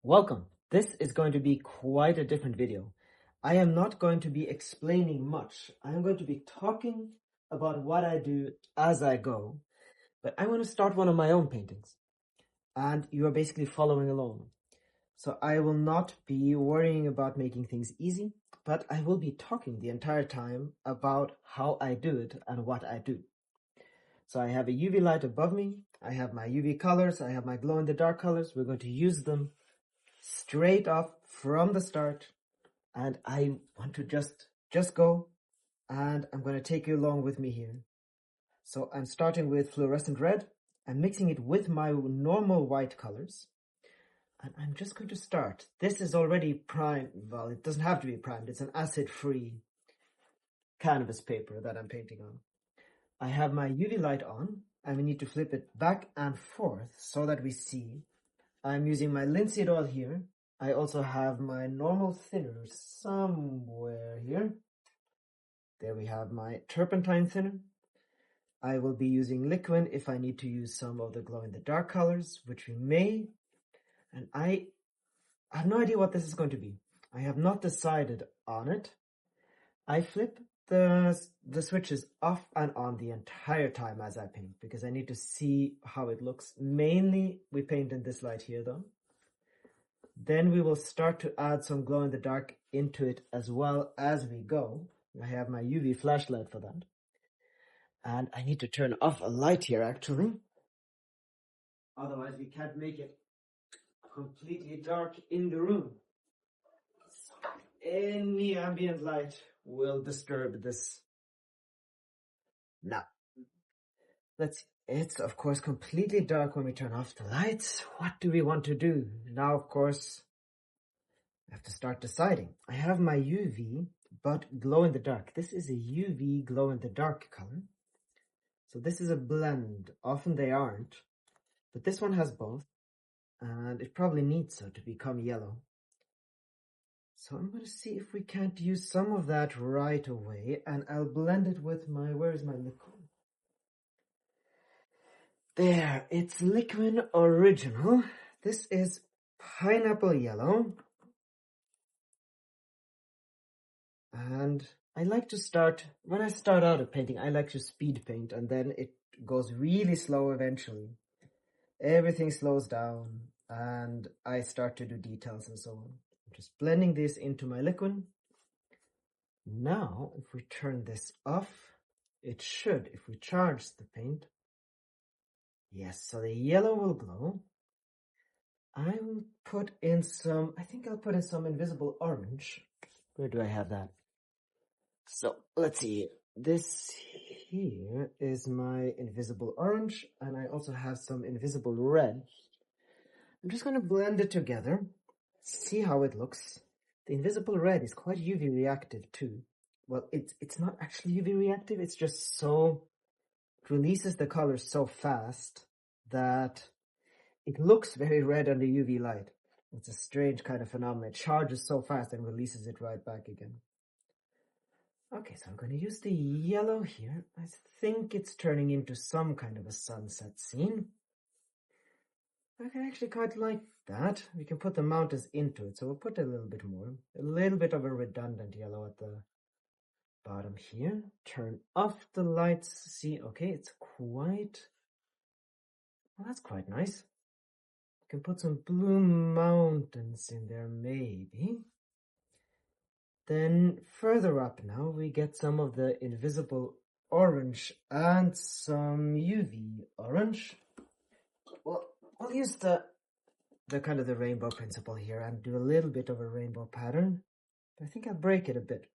Welcome. This is going to be quite a different video. I am not going to be explaining much. I am going to be talking about what I do as I go, but I want to start one of my own paintings and you are basically following along. So I will not be worrying about making things easy, but I will be talking the entire time about how I do it and what I do. So I have a UV light above me, I have my UV colors, I have my glow-in-the-dark colors. We're going to use them straight off from the start, and I want to just go, and I'm going to take you along with me here. So I'm starting with fluorescent red. I'm mixing it with my normal white colors, and I'm just going to start. This is already primed. Well, it doesn't have to be primed. It's an acid-free canvas paper that I'm painting on. I have my UV light on, and we need to flip it back and forth so that we see. I'm using my linseed oil here. I also have my normal thinner somewhere here. There we have my turpentine thinner. I will be using liquid if I need to use some of the glow-in-the-dark colors, which we may. And I have no idea what this is going to be. I have not decided on it. I flip the switches off and on the entire time as I paint because I need to see how it looks. Mainly we paint in this light here though. Then we will start to add some glow-in-the-dark into it as well as we go. I have my UV flashlight for that. And I need to turn off a light here actually. Otherwise we can't make it completely dark in the room. So any ambient light will disturb this. Now, let's see. It's of course completely dark when we turn off the lights. What do we want to do? Now, of course, I have to start deciding. I have my UV, but glow-in-the-dark. This is a UV glow-in-the-dark color. So this is a blend. Often they aren't, but this one has both, and it probably needs so to become yellow. So I'm going to see if we can't use some of that right away, and I'll blend it with my, where's my liquid? There, it's Liquid Original. This is pineapple yellow. And I like to start, when I start out a painting, I like to speed paint, and then it goes really slow eventually. Everything slows down, and I start to do details and so on. I'm just blending this into my liquid. Now, if we turn this off, it should, if we charge the paint, yes, so the yellow will glow. I will put in some, I think I'll put in some invisible orange. Where do I have that? So let's see. This here is my invisible orange, and I also have some invisible red. I'm just going to blend it together, see how it looks. The invisible red is quite UV reactive too. Well, it's not actually UV reactive, it's just so, it releases the color so fast that it looks very red under UV light. It's a strange kind of phenomenon. It charges so fast and releases it right back again. Okay, so I'm going to use the yellow here. I think it's turning into some kind of a sunset scene. I can actually quite like that. We can put the mountains into it, so we'll put a little bit more. A little bit of a redundant yellow at the bottom here. Turn off the lights. See, okay, it's quite... Well, that's quite nice. We can put some blue mountains in there, maybe. Then further up now, we get some of the invisible orange and some UV orange. Well, I'll use the kind of the rainbow principle here and do a little bit of a rainbow pattern. I think I'll break it a bit.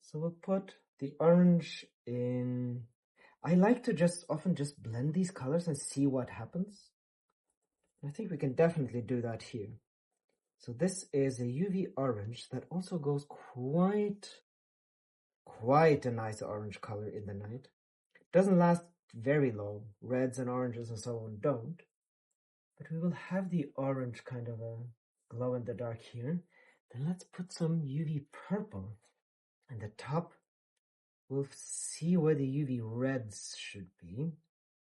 So we'll put the orange in. I like to often just blend these colors and see what happens. I think we can definitely do that here. So this is a UV orange that also goes quite a nice orange color in the night. It doesn't last very long. Reds and oranges and so on don't. But we will have the orange kind of a glow in the dark here. Then let's put some UV purple. And the top, we'll see where the UV reds should be.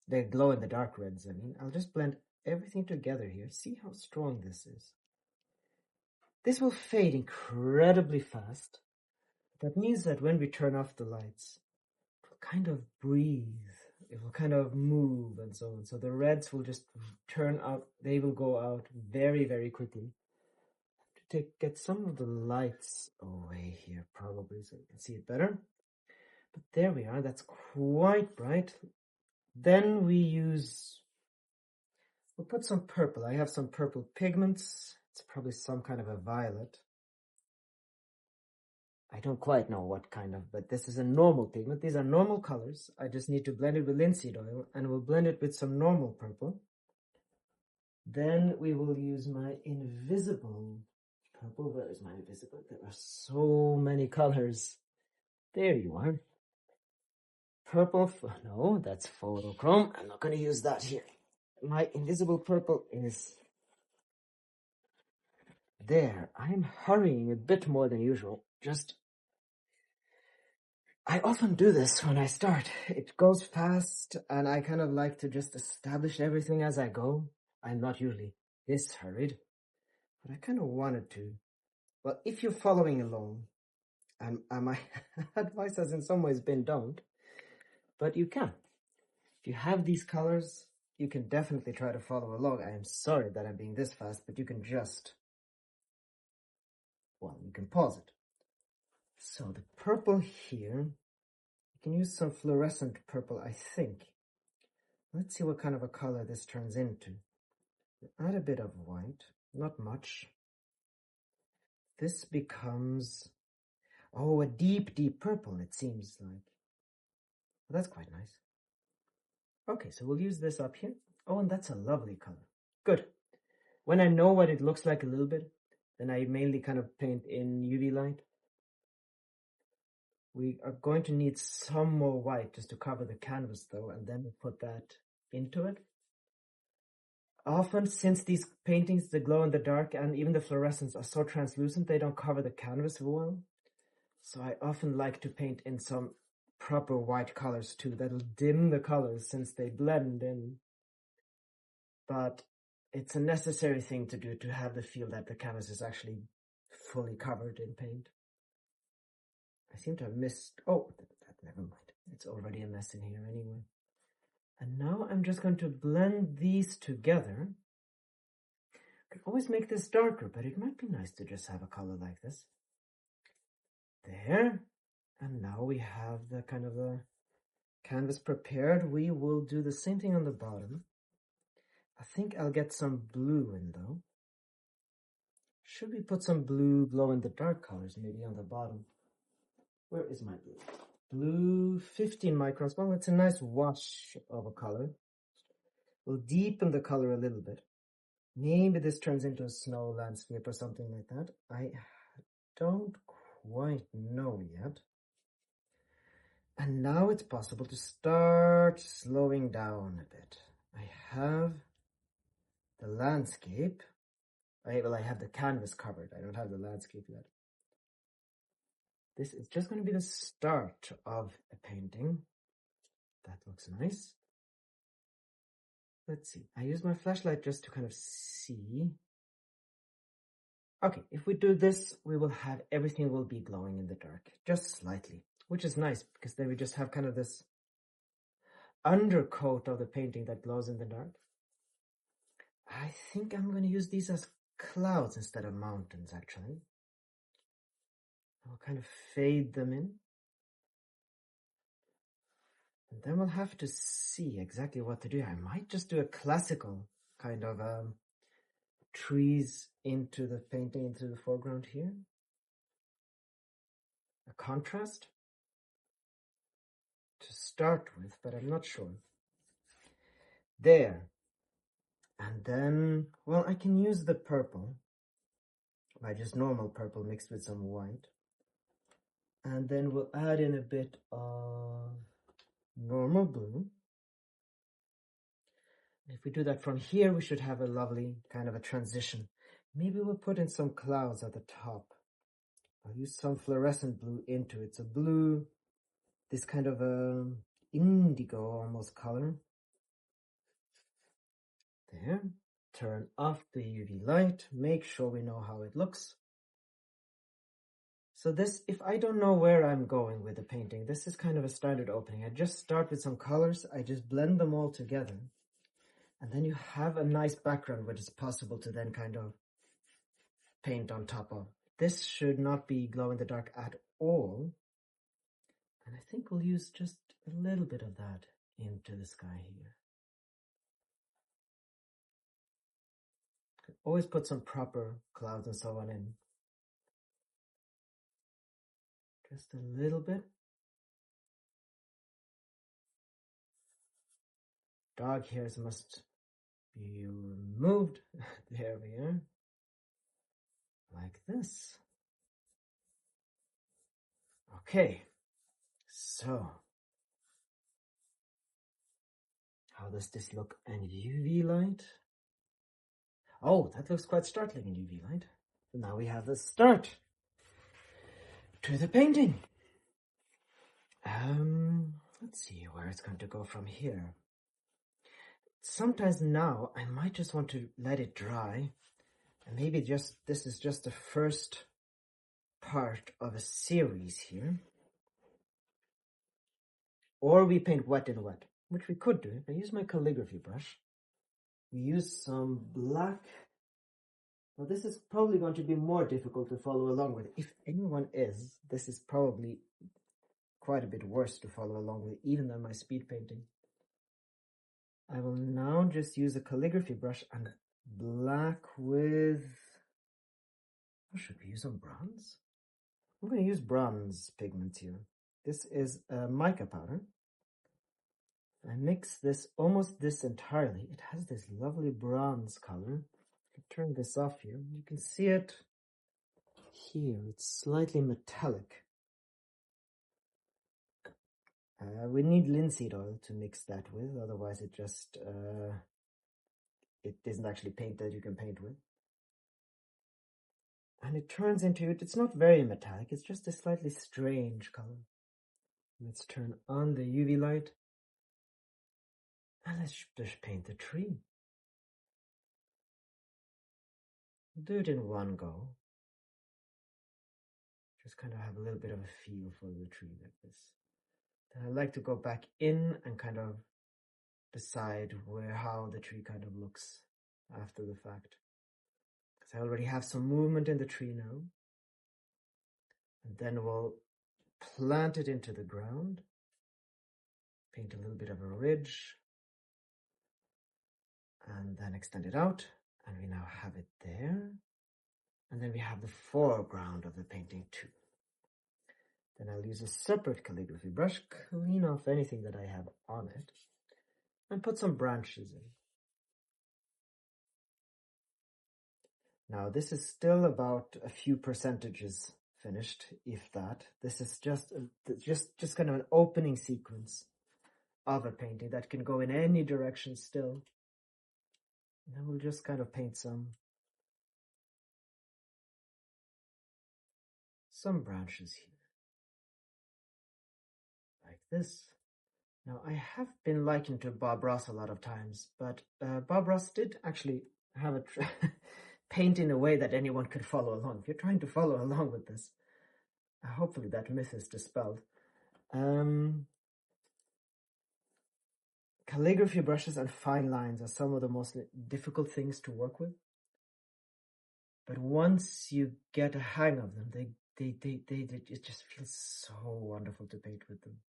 The glow in the dark reds, I mean. I'll just blend everything together here. See how strong this is. This will fade incredibly fast. That means that when we turn off the lights, it will kind of breathe. It will kind of move and so on. So the reds will just turn out, they will go out very, very quickly. To get some of the lights away here probably so you can see it better. But there we are, that's quite bright. Then we'll put some purple. I have some purple pigments. It's probably some kind of a violet. I don't quite know what kind of, but this is a normal pigment. These are normal colors. I just need to blend it with linseed oil, and we'll blend it with some normal purple. Then we will use my invisible purple. Where is my invisible? There are so many colors. There you are. Purple, no, that's photochrome. I'm not going to use that here. My invisible purple is there. I'm hurrying a bit more than usual. I often do this when I start. It goes fast and I kind of like to just establish everything as I go. I'm not usually this hurried, but I kind of wanted to. Well, if you're following along, and my advice has in some ways been don't, but you can. If you have these colors, you can definitely try to follow along. I am sorry that I'm being this fast, but you can just, well, you can pause it. So the purple here, you can use some fluorescent purple, I think. Let's see what kind of a color this turns into. Add a bit of white, not much. This becomes, oh, a deep, deep purple, it seems like. Well, that's quite nice. Okay, so we'll use this up here. Oh, and that's a lovely color. Good. When I know what it looks like a little bit, then I mainly kind of paint in UV light. We are going to need some more white just to cover the canvas though, and then we'll put that into it. Often, since these paintings, the glow in the dark and even the fluorescence are so translucent, they don't cover the canvas well. So I often like to paint in some proper white colors too. That'll dim the colors since they blend in. But it's a necessary thing to do to have the feel that the canvas is actually fully covered in paint. I seem to have missed, oh, never mind. It's already a mess in here anyway. And now I'm just going to blend these together. I could always make this darker, but it might be nice to just have a color like this. There. And now we have the kind of a canvas prepared. We will do the same thing on the bottom. I think I'll get some blue in though. Should we put some blue glow in the dark colors maybe on the bottom? Where is my blue? Blue, 15 microns. Well, it's a nice wash of a color. We'll deepen the color a little bit. Maybe this turns into a snow landscape or something like that. I don't quite know yet. And now it's possible to start slowing down a bit. I have the landscape. I have the canvas covered. I don't have the landscape yet. This is just going to be the start of a painting. That looks nice. Let's see. I use my flashlight just to kind of see. Okay, if we do this, we will have everything will be glowing in the dark, just slightly, which is nice because then we just have kind of this undercoat of the painting that glows in the dark. I think I'm going to use these as clouds instead of mountains, actually. I'll kind of fade them in. And then we'll have to see exactly what to do. I might just do a classical kind of trees into the painting, into the foreground here. A contrast to start with, but I'm not sure. There. And then, well, I can use the purple by just normal purple mixed with some white. And then we'll add in a bit of normal blue. If we do that from here, we should have a lovely kind of a transition. Maybe we'll put in some clouds at the top. I'll use some fluorescent blue into it. So blue, this kind of a indigo almost color. There. Turn off the UV light. Make sure we know how it looks. So this, if I don't know where I'm going with the painting, this is kind of a standard opening. I just start with some colors, I just blend them all together, and then you have a nice background which is possible to then kind of paint on top of. This should not be glow in the dark at all, and I think we'll use just a little bit of that into the sky here. Always put some proper clouds and so on in. Just a little bit. Dog hairs must be removed. There we are. Like this. Okay. So, how does this look in UV light? Oh, that looks quite startling in UV light. So now we have the start to the painting. Let's see where it's going to go from here. Sometimes now I might just want to let it dry, and maybe this is just the first part of a series here. Or we paint wet in wet, which we could do. I use my calligraphy brush. We use some black. Well, this is probably going to be more difficult to follow along with. If anyone is, this is probably quite a bit worse to follow along with, even than my speed painting. I will now just use a calligraphy brush and black with... What should we use on bronze? I'm going to use bronze pigments here. This is mica powder. I mix this almost this entirely. It has this lovely bronze color. Turn this off here. You can see it here. It's slightly metallic. We need linseed oil to mix that with, otherwise it just it isn't actually paint that you can paint with. And it turns into it's not very metallic, it's just a slightly strange color. Let's turn on the UV light. And let's just paint the tree. Do it in one go. Just kind of have a little bit of a feel for the tree like this. Then I like to go back in and kind of decide how the tree kind of looks after the fact. Because I already have some movement in the tree now. And then we'll plant it into the ground. Paint a little bit of a ridge. And then extend it out. And we now have it there. And then we have the foreground of the painting too. Then I'll use a separate calligraphy brush, clean off anything that I have on it, and put some branches in. Now this is still about a few percentages finished, if that. This is just kind of an opening sequence of a painting that can go in any direction still. And then we'll just kind of paint some branches here. Like this. Now, I have been likened to Bob Ross a lot of times, but Bob Ross did actually have a paint in a way that anyone could follow along. If you're trying to follow along with this, hopefully that myth is dispelled. Calligraphy brushes and fine lines are some of the most difficult things to work with. But once you get a hang of them, it just feels so wonderful to paint with them.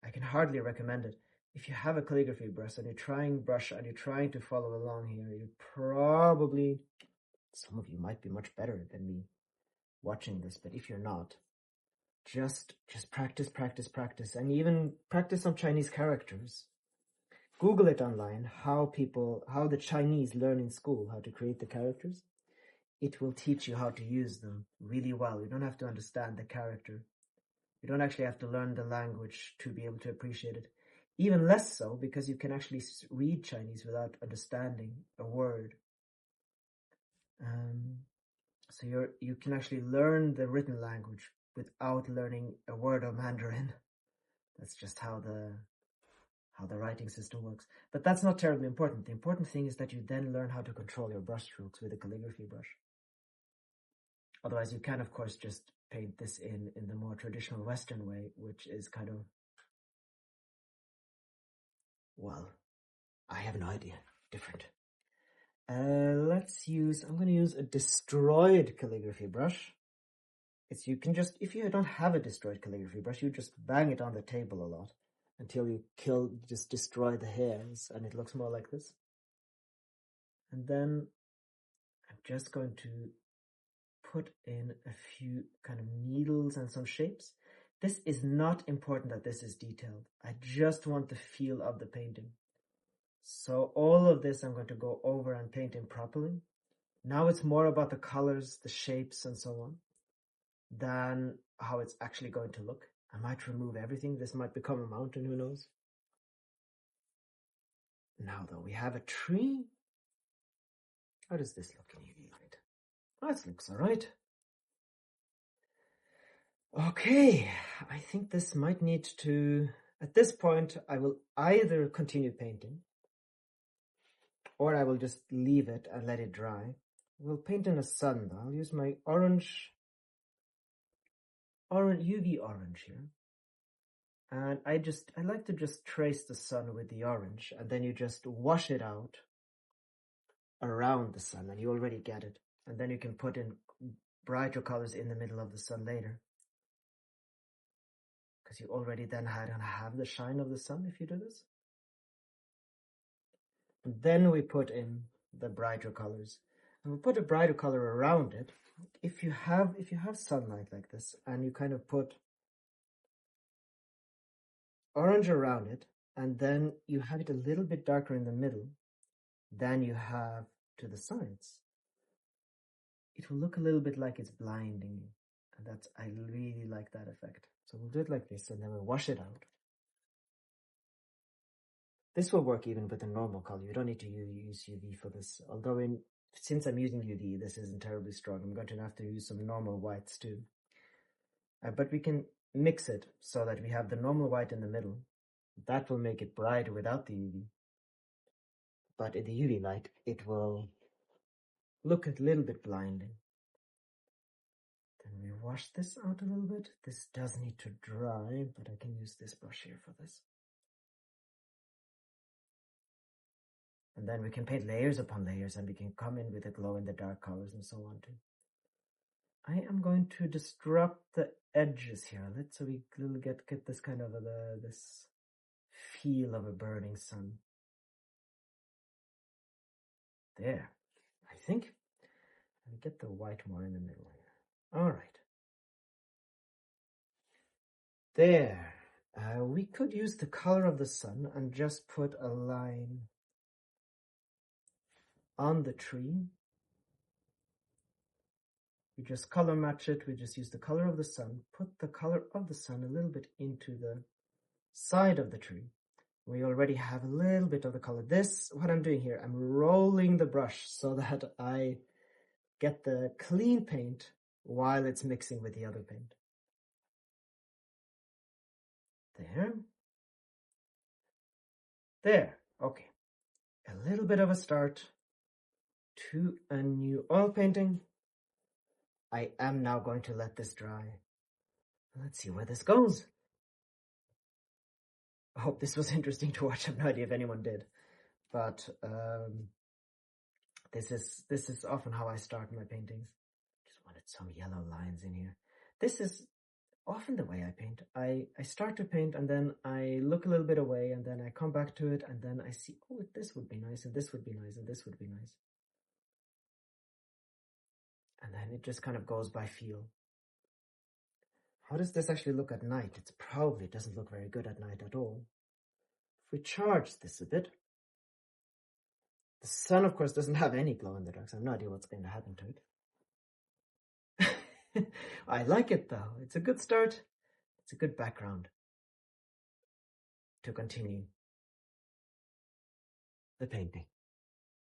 I can hardly recommend it. If you have a calligraphy brush and you're trying to follow along here, you probably, some of you might be much better than me watching this, but if you're not, just practice, and even practice some Chinese characters. Google it online, how the Chinese learn in school how to create the characters. It will teach you how to use them really well. You don't have to understand the character. You don't actually have to learn the language to be able to appreciate it. Even less so, because you can actually read Chinese without understanding a word. So you can actually learn the written language without learning a word of Mandarin. That's just how the writing system works. But that's not terribly important. The important thing is that you then learn how to control your brush strokes with a calligraphy brush. Otherwise, you can, of course, just paint this in the more traditional Western way, which is kind of, well, I have no idea, different. Let's use, I'm going to use a destroyed calligraphy brush. You can just, if you don't have a destroyed calligraphy brush, you just bang it on the table a lot until you just destroy the hairs, and it looks more like this. And then I'm just going to put in a few kind of needles and some shapes. This is not important that this is detailed. I just want the feel of the painting. So all of this I'm going to go over and paint in properly. Now it's more about the colors, the shapes, and so on, than how it's actually going to look. I might remove everything. This might become a mountain, who knows? Now though, we have a tree. How does this look in UV light? Oh, this looks all right. Okay, I think this might need to, at this point, I will either continue painting or I will just leave it and let it dry. We'll paint in the sun though. I'll use my orange UV orange here. And I like to just trace the sun with the orange, and then you just wash it out around the sun and you already get it. And then you can put in brighter colors in the middle of the sun later, because you already then have the shine of the sun if you do this. And then we put in the brighter colors, and we'll put a brighter color around it. If you have sunlight like this and you kind of put orange around it, and then you have it a little bit darker in the middle than you have to the sides, it will look a little bit like it's blinding you. And I really like that effect. So we'll do it like this, and then we'll wash it out. This will work even with a normal color. You don't need to use UV for this. Although since I'm using UV, this isn't terribly strong. I'm going to have to use some normal whites too. But we can mix it so that we have the normal white in the middle. That will make it brighter without the UV. But in the UV light, it will look a little bit blinding. Then we wash this out a little bit. This does need to dry, but I can use this brush here for this. And then we can paint layers upon layers, and we can come in with the glow in the dark colors and so on too. I am going to disrupt the edges here. So we get this kind of this feel of a burning sun. There, I think. And get the white more in the middle here. All right. There. We could use the color of the sun and just put a line on the tree. We just color match it. We just use the color of the sun, put the color of the sun a little bit into the side of the tree. We already have a little bit of the color. What I'm doing here, I'm rolling the brush so that I get the clean paint while it's mixing with the other paint. There, okay. A little bit of a start to a new oil painting. I am now going to let this dry. Let's see where this goes. I hope this was interesting to watch. I have no idea if anyone did, but this is often how I start my paintings. Just wanted some yellow lines in here. This is often the way I paint. I start to paint, and then I look a little bit away, and then I come back to it, and then I see, oh, this would be nice, and this would be nice, and this would be nice. And then it just kind of goes by feel. How does this actually look at night? It probably doesn't look very good at night at all. If we charge this a bit, the sun, of course, doesn't have any glow in the dark, so I have no idea what's going to happen to it. I like it though. It's a good start. It's a good background to continue the painting.